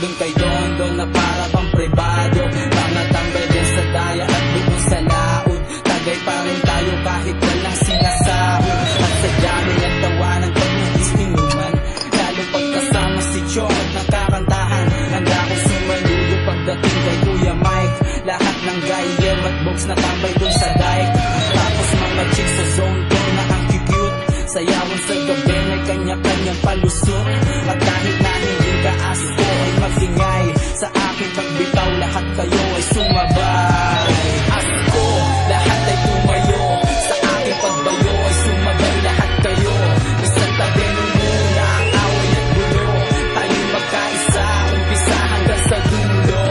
Doon kay Don na para pang pribado, mga tambay din sa daya at doon sa laod. Tagay pa rin tayo kahit walang sinasahod. At sa dami at tawanan pag nag-inuman, lalo pagkasama si Chong ng kakantahan. Handa ko sumaludo pagdating kay Kuya Mike. Lahat ng gayem at box na tambay doon sa dike. Tapos mga chicks sa zone doon na ang cute, sayawan sa gabi may kanya-kanyang palusot. At kahit na hindi ka asko ay magingay, sa aking pagbitaw lahat kayo ay sumabay. Asko, lahat ay tumayo, sa aking pagbayo ay sumabay lahat kayo. Isang tabi nung muna ang away at gulo, tayo'y magkaisa, umpisa hanggang sa dulo.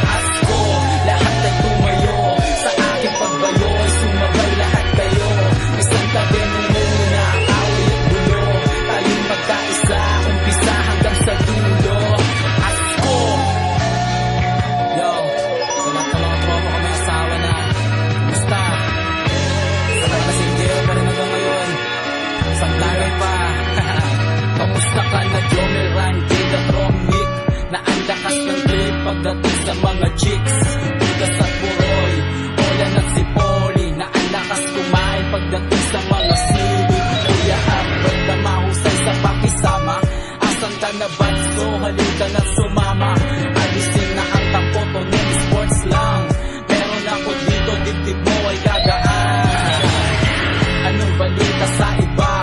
Asko, lahat ay tumayo, sa aking pagbayo ay sumabay lahat kayo. Isang tabi nung muna ang away at gulo, tayo'y magkaisa, umpisa hanggang sa dulo. Asko. Yo, sa lahat ng mga tropa ko may asawa na, kumusta? Sa mga single pa rin hanggang ngayon, isang tagay pa. Kamusta ka na Jomel, Randy, Gatrong, Nick, na ang lakas ng trip pagdating sa mga chicks. Bugas at Puroy, Olan at si Polly, na ang lakas kumain pagdating sa mga sili. Kuya Albert na mahusay sa pakisama, asan ka na batso, halika na sumama. Alisin na ang tampoto ng sports lang, meron ako dito, dibdib mo ay gagaan. Anong balita sa iba?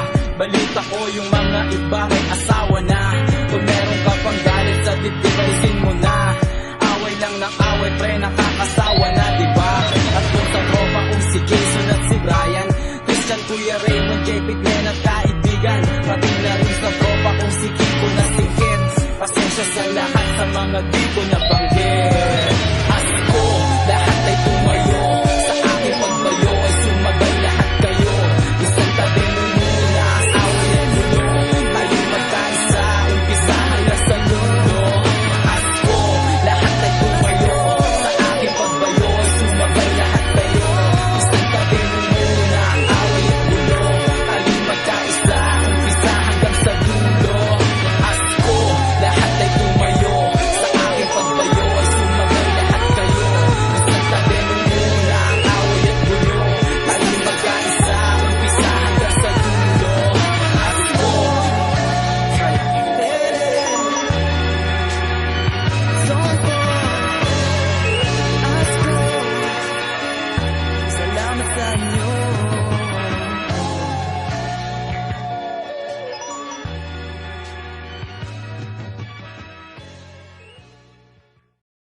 Balita ko yung mga iba may asawa na. Kung meron ka pang galit sa dibdib, alisin mo na. Away lang ng away, pre, nakakasawa na, diba? At kung sa tropa kong si Jason at si Brian, Christian, Kuya Raymond, JP, Glenn at kaibigan, pati na rin sa tropa kong si Kiko na si Ken. Pasensya sa lahat sa mga di ko nabanggit. Asko, lahat ay tumayo, sa aking pagbayo ay sumabay lahat kayo. Isang tabi mo muna ang away at gulo, tayo'y magkaisa, umpisa hanggang sa dulo. Asko, lahat ay tumayo, sa aking pagbayo ay sumabay lahat kayo. Isang tabi mo muna ang away at gulo, tayo'y magkaisa, umpisa hanggang sa dulo. Asko, lahat ay tumayo, sa aking pagbayo ay sumabay lahat kayo. Isang tabi mo muna ang away at gulo, tayo'y magkaisa, umpisa hanggang sa dulo. Asko. Salamat sa inyo.